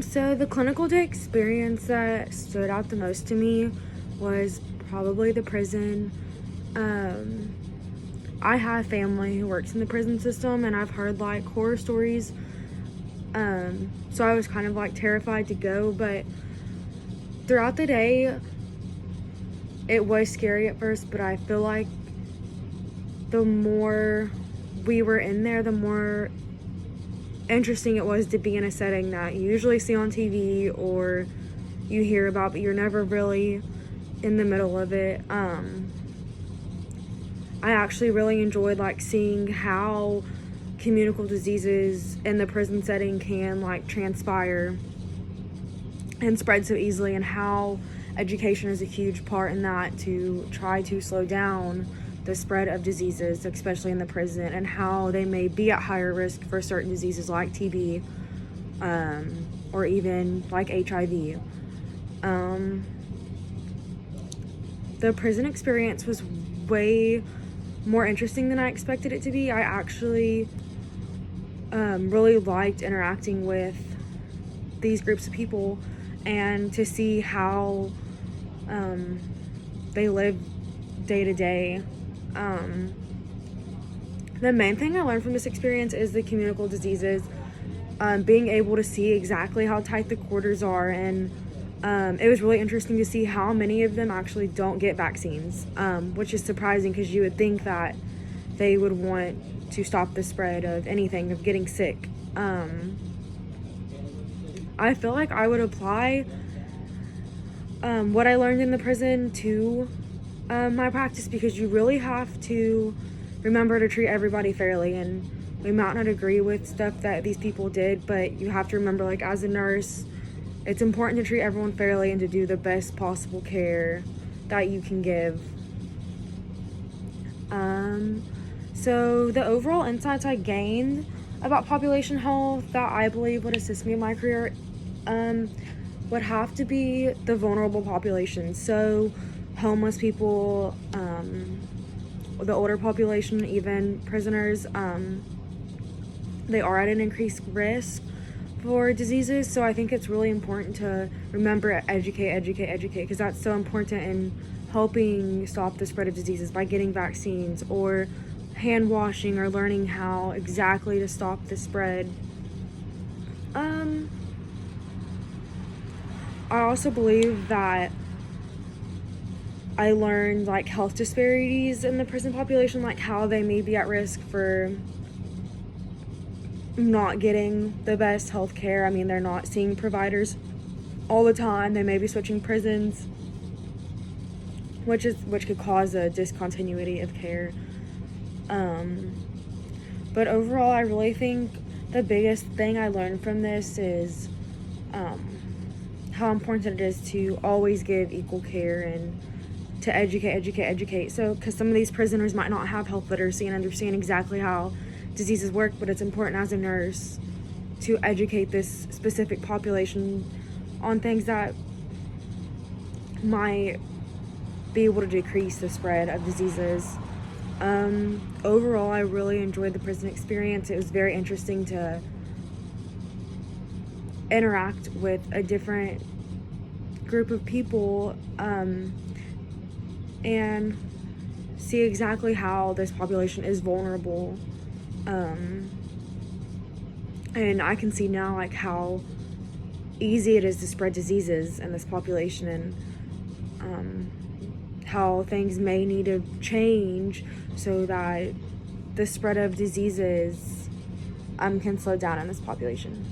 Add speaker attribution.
Speaker 1: So the clinical day experience that stood out the most to me was probably the prison. Um, I have family who works in the prison system, and I've heard like horror stories. So I was kind of like terrified to go, but throughout the day, it was scary at first, but I feel like the more we were in there, the more interesting it was to be in a setting that you usually see on TV or you hear about, but you're never really in the middle of it. I actually really enjoyed like seeing how communicable diseases in the prison setting can like transpire and spread so easily, and how education is a huge part in that to try to slow down the spread of diseases, especially in the prison, and how they may be at higher risk for certain diseases like TB, or even like HIV. The prison experience was way more interesting than I expected it to be. I actually really liked interacting with these groups of people and to see how they live day to day. The main thing I learned from this experience is the communicable diseases, being able to see exactly how tight the quarters are, and it was really interesting to see how many of them actually don't get vaccines, which is surprising because you would think that they would want to stop the spread of anything, of getting sick. I feel like I would apply what I learned in the prison to my practice, because you really have to remember to treat everybody fairly. And we might not agree with stuff that these people did, but you have to remember, like, as a nurse, it's important to treat everyone fairly and to do the best possible care that you can give. So the overall insights I gained about population health that I believe would assist me in my career would have to be the vulnerable population. So homeless people, the older population, even prisoners, they are at an increased risk for diseases. So I think it's really important to remember, educate, because that's so important in helping stop the spread of diseases by getting vaccines or hand washing or learning how exactly to stop the spread. I also believe that I learned like health disparities in the prison population, like how they may be at risk for not getting the best health care. I mean, they're not seeing providers all the time. They may be switching prisons, which could cause a discontinuity of care. But overall, I really think the biggest thing I learned from this is how important it is to always give equal care and to educate. So, because some of these prisoners might not have health literacy and understand exactly how diseases work, but it's important as a nurse to educate this specific population on things that might be able to decrease the spread of diseases. Overall, I really enjoyed the prison experience. It was very interesting to interact with a different group of people, and see exactly how this population is vulnerable. And I can see now like how easy it is to spread diseases in this population, and how things may need to change so that the spread of diseases can slow down in this population.